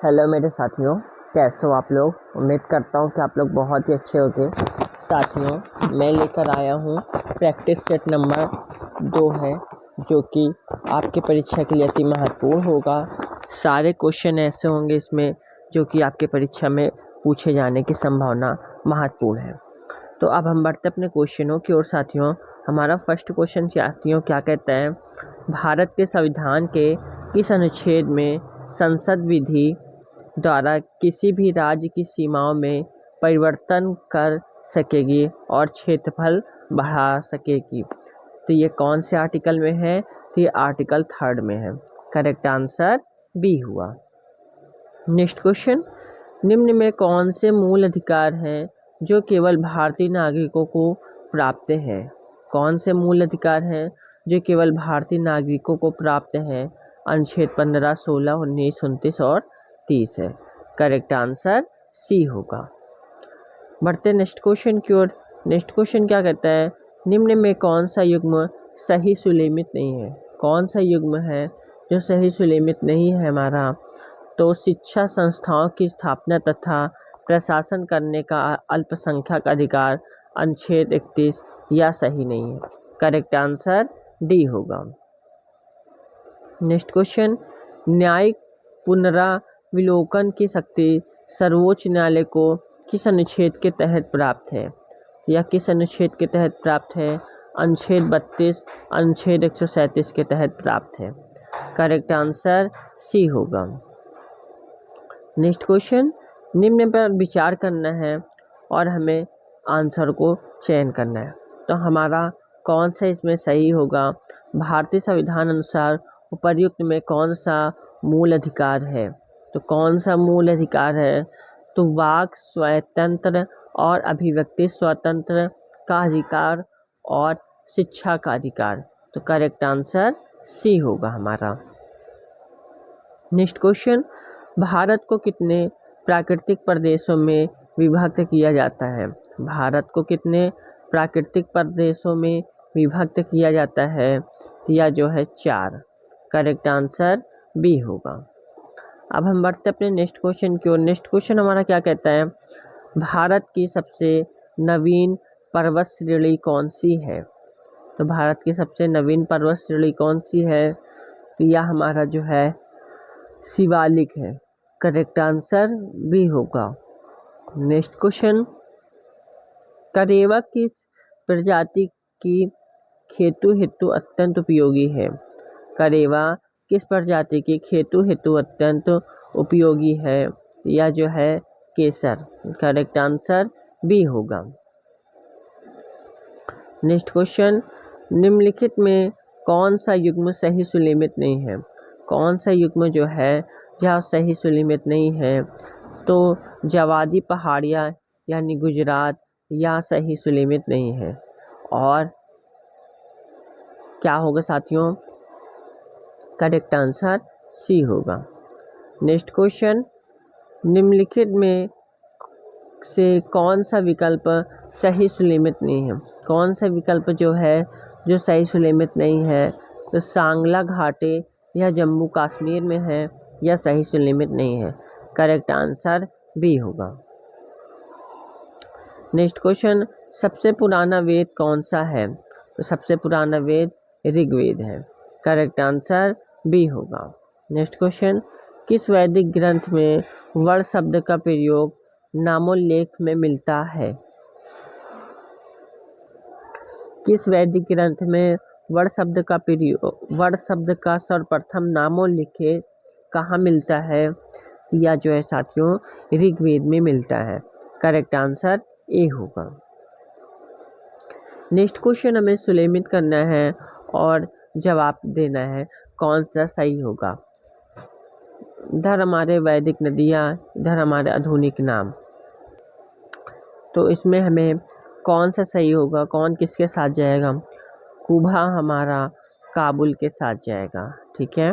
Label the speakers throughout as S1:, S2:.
S1: Hello मेरे साथियों, कैसे हो आप लोग। उम्मीद करता हूँ कि आप लोग बहुत ही अच्छे होंगे। साथियों, मैं लेकर आया हूँ प्रैक्टिस सेट नंबर 2 है, जो कि आपकी परीक्षा के लिए अति महत्वपूर्ण होगा। सारे क्वेश्चन ऐसे होंगे इसमें जो कि आपके परीक्षा में पूछे जाने की संभावना महत्वपूर्ण है। तो अब हम बढ़ते अपने क्वेश्चनों की ओर। साथियों, हमारा फर्स्ट क्वेश्चन साथियों क्या कहता है, भारत के संविधान के किस अनुच्छेद में संसद विधि द्वारा किसी भी राज्य की सीमाओं में परिवर्तन कर सकेगी और क्षेत्रफल बढ़ा सकेगी। तो ये कौन से आर्टिकल में है, तो ये आर्टिकल 3 में है। करेक्ट आंसर बी हुआ। नेक्स्ट क्वेश्चन, निम्न में कौन से मूल अधिकार हैं जो केवल भारतीय नागरिकों को प्राप्त हैं। कौन से मूल अधिकार हैं जो केवल भारतीय नागरिकों को प्राप्त हैं। अनुच्छेद 15, 16, 19, 29 और 30 है। करेक्ट आंसर सी होगा। बढ़ते नेक्स्ट क्वेश्चन की ओर। नेक्स्ट क्वेश्चन क्या कहता है, निम्न में कौन सा युग्म सही सुलेमित नहीं है। कौन सा युग्म है जो सही सुलेमित नहीं है हमारा, तो शिक्षा संस्थाओं की स्थापना तथा प्रशासन करने का अल्पसंख्यक अधिकार अनुच्छेद 31 या सही नहीं है। करेक्ट आंसर डी होगा। नेक्स्ट क्वेश्चन, न्यायिक पुनराविलोकन की शक्ति सर्वोच्च न्यायालय को किस अनुच्छेद के तहत प्राप्त है, या किस अनुच्छेद के तहत प्राप्त है। अनुच्छेद 32, अनुच्छेद 137 के तहत प्राप्त है। करेक्ट आंसर सी होगा। नेक्स्ट क्वेश्चन, निम्न पर विचार करना है और हमें आंसर को चयन करना है। तो हमारा कौन सा इसमें सही होगा। भारतीय संविधान अनुसार उपर्युक्त में कौन सा मूल अधिकार है, तो कौन सा मूल अधिकार है, तो वाक स्वतंत्र और अभिव्यक्ति स्वतंत्र का अधिकार और शिक्षा का अधिकार। तो करेक्ट आंसर सी होगा हमारा। नेक्स्ट क्वेश्चन, भारत को कितने प्राकृतिक प्रदेशों में विभक्त किया जाता है। भारत को कितने प्राकृतिक प्रदेशों में विभक्त किया जाता है, या जो है 4। करेक्ट आंसर बी होगा। अब हम बढ़ते अपने नेक्स्ट क्वेश्चन की ओर। नेक्स्ट क्वेश्चन हमारा क्या कहता है, भारत की सबसे नवीन पर्वत श्रेणी कौन सी है। तो भारत की सबसे नवीन पर्वत श्रेणी कौन सी है, तो यह हमारा जो है शिवालिक है। करेक्ट आंसर बी होगा। नेक्स्ट क्वेश्चन, करेवा किस प्रजाति की खेतु हेतु अत्यंत उपयोगी है। करेवा किस प्रजाति की खेतु हेतु अत्यंत उपयोगी है, या जो है केसर। करेक्ट आंसर बी होगा। नेक्स्ट क्वेश्चन, निम्नलिखित में कौन सा युग्म सही सुलेमित नहीं है। कौन सा युग्म जो है जहाँ सही सुलेमित नहीं है, तो जवादी पहाड़ियाँ यानी गुजरात या सही सुलेमित नहीं है। और क्या होगा साथियों, करेक्ट आंसर सी होगा। नेक्स्ट क्वेश्चन, निम्नलिखित में से कौन सा विकल्प सही सुलेमित नहीं है। कौन सा विकल्प जो है जो सही सुलेमित नहीं है, तो सांगला घाटी यह जम्मू कश्मीर में है, या सही सुलेमित नहीं है। करेक्ट आंसर बी होगा। नेक्स्ट क्वेश्चन, सबसे पुराना वेद कौन सा है, तो सबसे पुराना वेद ऋग्वेद है। करेक्ट आंसर बी होगा। नेक्स्ट क्वेश्चन, किस वैदिक ग्रंथ में वर शब्द का प्रयोग नामोल्लेख में मिलता है। किस वैदिक ग्रंथ में वर शब्द का प्रयोग, वर शब्द का सर्वप्रथम नामोल्लेख कहाँ मिलता है, या जो है साथियों ऋग्वेद में मिलता है। करेक्ट आंसर ए होगा। नेक्स्ट क्वेश्चन हमें सुलेमित करना है और जवाब देना है कौन सा सही होगा। इधर हमारे वैदिक नदियाँ, इधर हमारे आधुनिक नाम। तो इसमें हमें कौन सा सही होगा, कौन किसके साथ जाएगा। कुभा हमारा काबुल के साथ जाएगा, ठीक है।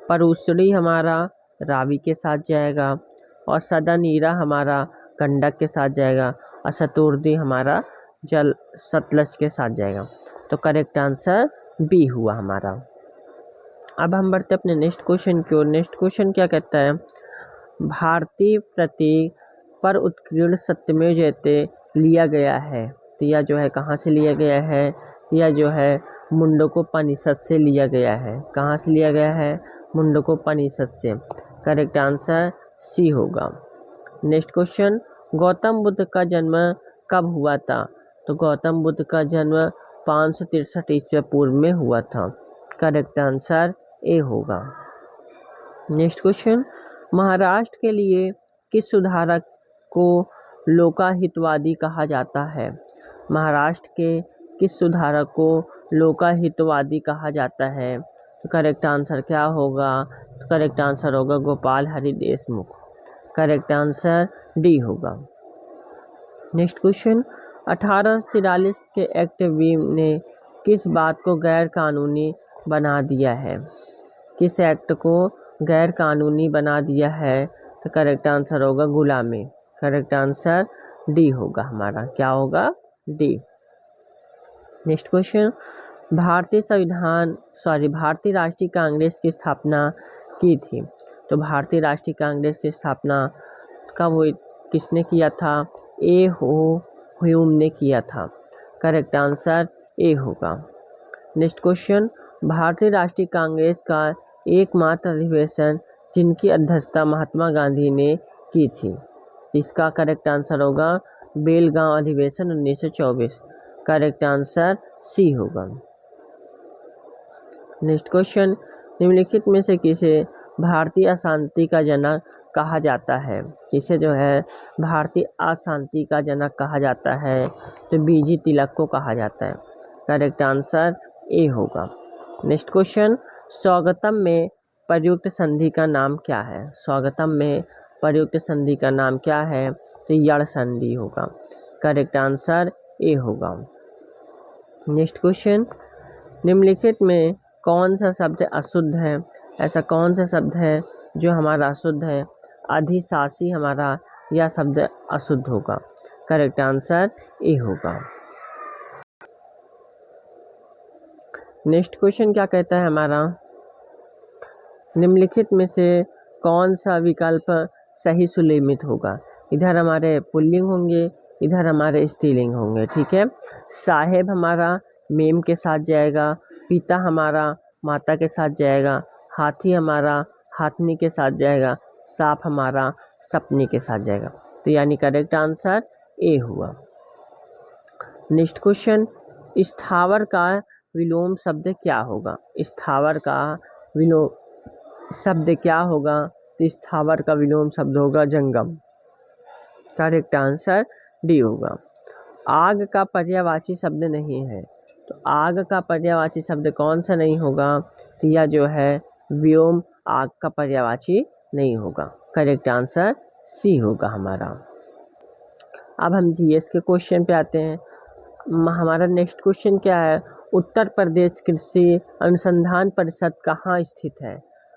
S1: परूसड़ी हमारा रावी के साथ जाएगा, और सदानीरा हमारा गंडक के साथ जाएगा, और शतुर्दी हमारा जल सतलज के साथ जाएगा। तो करेक्ट आंसर बी हुआ हमारा। अब हम बढ़ते अपने नेक्स्ट क्वेश्चन की ओर। नेक्स्ट क्वेश्चन क्या कहता है, भारतीय प्रतीक पर उत्कीर्ण सत्यमेव जयते लिया गया है। तो यह जो है कहाँ से लिया गया है? यह जो है मुंडकोपनिषद से लिया गया है। कहाँ से लिया गया है? मुंडकोपनिषद से। करेक्ट आंसर सी होगा। नेक्स्ट क्वेश्चन, गौतम बुद्ध का जन्म कब हुआ था? तो गौतम बुद्ध का जन्म 563 ईस्वी पूर्व में हुआ था। करेक्ट आंसर ए होगा। नेक्स्ट क्वेश्चन, महाराष्ट्र के लिए किस सुधारक को लोकाहितवादी कहा जाता है? महाराष्ट्र के किस सुधारक को लोकाहितवादी कहा जाता है? तो करेक्ट आंसर क्या होगा? तो करेक्ट आंसर होगा Gopal Hari Deshmukh. Correct answer D होगा। नेक्स्ट क्वेश्चन, 1843 के एक्ट वी ने किस बात को गैर कानूनी बना दिया है? किस एक्ट को गैर कानूनी बना दिया है? तो करेक्ट आंसर होगा गुलामी। करेक्ट आंसर डी होगा हमारा। क्या होगा? डी। नेक्स्ट क्वेश्चन, भारतीय राष्ट्रीय कांग्रेस की स्थापना की थी? तो भारतीय राष्ट्रीय कांग्रेस की स्थापना कब हुई? किसने किया था? ए ह्यूम ने किया था। करेक्ट आंसर ए होगा। नेक्स्ट क्वेश्चन, भारतीय राष्ट्रीय कांग्रेस का एकमात्र अधिवेशन जिनकी अध्यक्षता महात्मा गांधी ने की थी, इसका करेक्ट आंसर होगा बेलगांव अधिवेशन 1924। करेक्ट आंसर सी होगा। नेक्स्ट क्वेश्चन, निम्नलिखित में से किसे भारतीय अशांति का जनक कहा जाता है? किसे जो है भारतीय अशांति का जनक कहा जाता है? तो बीजी तिलक को कहा जाता है। करेक्ट आंसर ए होगा। नेक्स्ट क्वेश्चन, स्वागतम में प्रयुक्त संधि का नाम क्या है? स्वागतम में प्रयुक्त संधि का नाम क्या है? तो यड़ संधि होगा। करेक्ट आंसर ए होगा। नेक्स्ट क्वेश्चन, निम्नलिखित में कौन सा शब्द अशुद्ध है? ऐसा कौन सा शब्द है जो हमारा अशुद्ध है? अधिशासी हमारा यह शब्द अशुद्ध होगा। करेक्ट आंसर ए होगा। नेक्स्ट क्वेश्चन क्या कहता है हमारा? निम्नलिखित में से कौन सा विकल्प सही सुलेमित होगा? इधर हमारे पुल्लिंग होंगे, इधर हमारे स्त्रीलिंग होंगे। ठीक है, साहेब हमारा मेम के साथ जाएगा, पिता हमारा माता के साथ जाएगा, हाथी हमारा हाथनी के साथ जाएगा, सांप हमारा सपनी के साथ जाएगा। तो यानी करेक्ट आंसर ए हुआ। नेक्स्ट क्वेश्चन, स्थावर का विलोम शब्द क्या होगा? स्थावर का विलोम शब्द क्या होगा? तो स्थावर का विलोम शब्द होगा जंगम। करेक्ट आंसर डी होगा। आग का पर्यायवाची शब्द नहीं है, तो आग का पर्यायवाची शब्द कौन सा नहीं होगा? तो यह जो है व्योम आग का पर्यायवाची नहीं होगा। करेक्ट आंसर सी होगा हमारा। अब हम जीएस के क्वेश्चन पे आते हैं। हमारा नेक्स्ट क्वेश्चन क्या है? उत्तर प्रदेश कृषि अनुसंधान परिषद कहाँ स्थित है?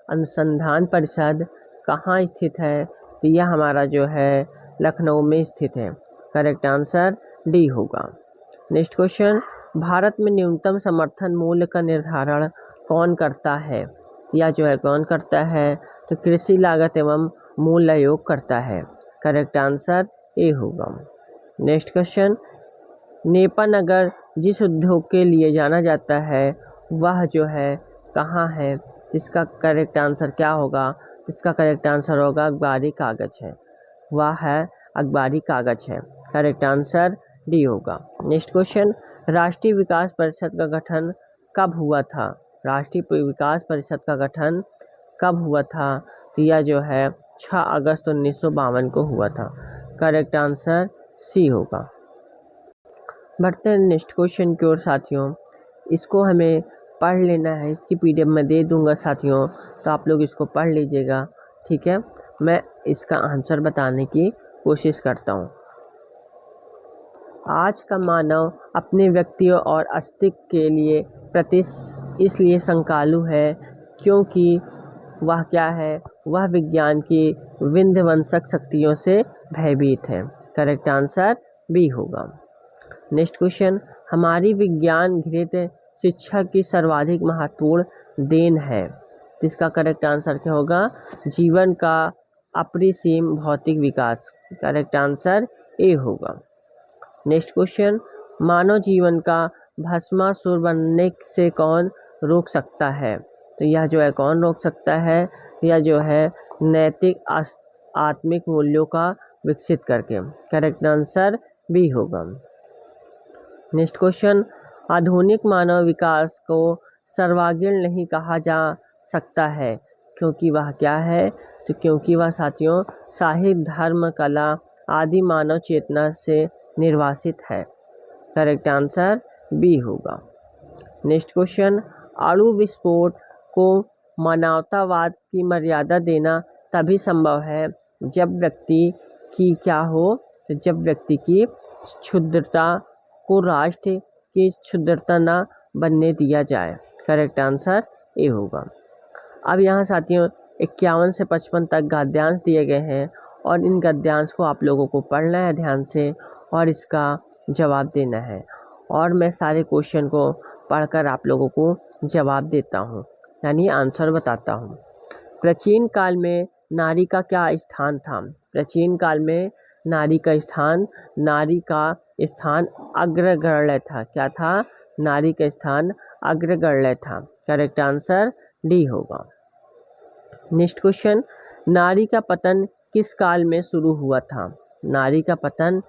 S1: अनुसंधान परिषद कहाँ स्थित है? तो यह हमारा जो है लखनऊ में स्थित है। करेक्ट आंसर डी होगा। नेक्स्ट क्वेश्चन, भारत में न्यूनतम समर्थन मूल्य का निर्धारण कौन करता है? यह जो है कौन करता है? तो कृषि लागत एवं मूल्य आयोग करता है। करेक्ट आंसर ए होगा। नेक्स्ट क्वेश्चन, नेपा नगर जिस उद्योग के लिए जाना जाता है वह जो है कहाँ है? इसका करेक्ट आंसर क्या होगा? इसका करेक्ट आंसर होगा अखबारी कागज है। वह है अखबारी कागज है। करेक्ट आंसर डी होगा। नेक्स्ट क्वेश्चन, राष्ट्रीय विकास परिषद का गठन कब हुआ था? राष्ट्रीय विकास परिषद का गठन कब हुआ था? तो यह जो है 6 अगस्त 1952 को हुआ था। करेक्ट आंसर सी होगा। बढ़ते हैं नेक्स्ट क्वेश्चन की ओर साथियों। इसको हमें पढ़ लेना है, इसकी पीडीएफ मैं दे दूंगा साथियों, तो आप लोग इसको पढ़ लीजिएगा। ठीक है, मैं इसका आंसर बताने की कोशिश करता हूँ। आज का मानव अपने व्यक्तियों और अस्तित्व के लिए इसलिए शंकालु है क्योंकि वह क्या है? वह विज्ञान की विध्वंसक शक्तियों से भयभीत है। करेक्ट आंसर बी होगा। नेक्स्ट क्वेश्चन, हमारी विज्ञान घृत शिक्षा की सर्वाधिक महत्वपूर्ण देन है। इसका करेक्ट आंसर क्या होगा? जीवन का अपरिसीम भौतिक विकास। करेक्ट आंसर ए होगा। नेक्स्ट क्वेश्चन, मानव जीवन का भस्मासुर बनने से कौन रोक सकता है? तो यह जो है कौन रोक सकता है? यह जो है नैतिक आत्मिक मूल्यों का विकसित करके। करेक्ट आंसर बी होगा। नेक्स्ट क्वेश्चन, आधुनिक मानव विकास को सर्वांगीण नहीं कहा जा सकता है क्योंकि वह क्या है? तो क्योंकि वह साथियों साहित्य, धर्म, कला आदि मानव चेतना से निर्वासित है। करेक्ट आंसर बी होगा। नेक्स्ट क्वेश्चन, अणु विस्फोट को मानवतावाद की मर्यादा देना तभी संभव है जब व्यक्ति की क्या हो? तो जब व्यक्ति की क्षुद्रता को राष्ट्र की क्षुद्रता न बनने दिया जाए। करेक्ट आंसर ए होगा। अब यहाँ साथियों 51 से 55 तक गद्यांश दिए गए हैं और इन गद्यांश को आप लोगों को पढ़ना है ध्यान से और इसका जवाब देना है। और मैं सारे क्वेश्चन को पढ़कर आप लोगों को जवाब देता हूँ, यानी आंसर बताता हूँ। प्राचीन काल में नारी का क्या स्थान था? प्राचीन काल में नारी का स्थान अग्रगण्य था। क्या था? नारी का स्थान अग्रगण्य था। करेक्ट आंसर डी होगा। नेक्स्ट क्वेश्चन, नारी का पतन किस काल में शुरू हुआ था? नारी का पतन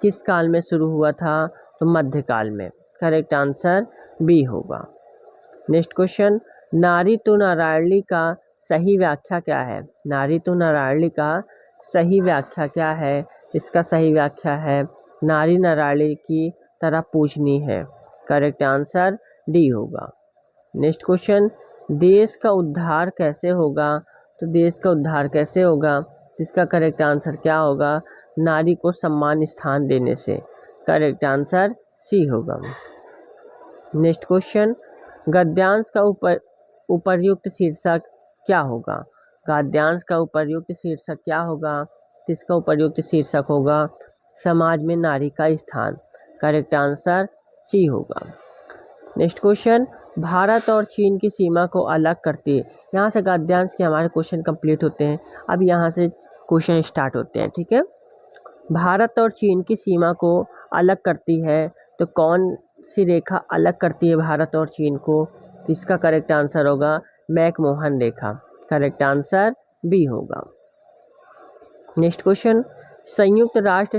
S1: किस काल में शुरू हुआ था? तो मध्यकाल में। करेक्ट आंसर बी होगा। नेक्स्ट क्वेश्चन, नारी तो नारायणी का सही व्याख्या क्या है? नारी तो नारायणी का सही व्याख्या क्या है? इसका सही व्याख्या है नारी नारायणी की तरह पूजनीय है। करेक्ट आंसर डी होगा। नेक्स्ट क्वेश्चन, देश का उद्धार कैसे होगा? तो देश का उद्धार कैसे होगा? इसका करेक्ट आंसर क्या होगा? नारी को सम्मान स्थान देने से। करेक्ट आंसर सी होगा। नेक्स्ट क्वेश्चन, गद्यांश का उपर्युक्त शीर्षक क्या होगा? गद्यांश का उपर्युक्त शीर्षक क्या होगा? इसका उपर्युक्त शीर्षक होगा समाज में नारी का स्थान। करेक्ट आंसर सी होगा। नेक्स्ट क्वेश्चन, भारत और चीन की सीमा को अलग करती है। यहाँ से गद्यांश के हमारे क्वेश्चन कंप्लीट होते हैं। अब यहाँ से क्वेश्चन स्टार्ट होते हैं, ठीक है। भारत और चीन की सीमा को अलग करती है, तो कौन सी रेखा अलग करती है भारत और चीन को? तो इसका करेक्ट आंसर होगा मैकमोहन रेखा। करेक्ट आंसर बी होगा। नेक्स्ट क्वेश्चन, संयुक्त राष्ट्र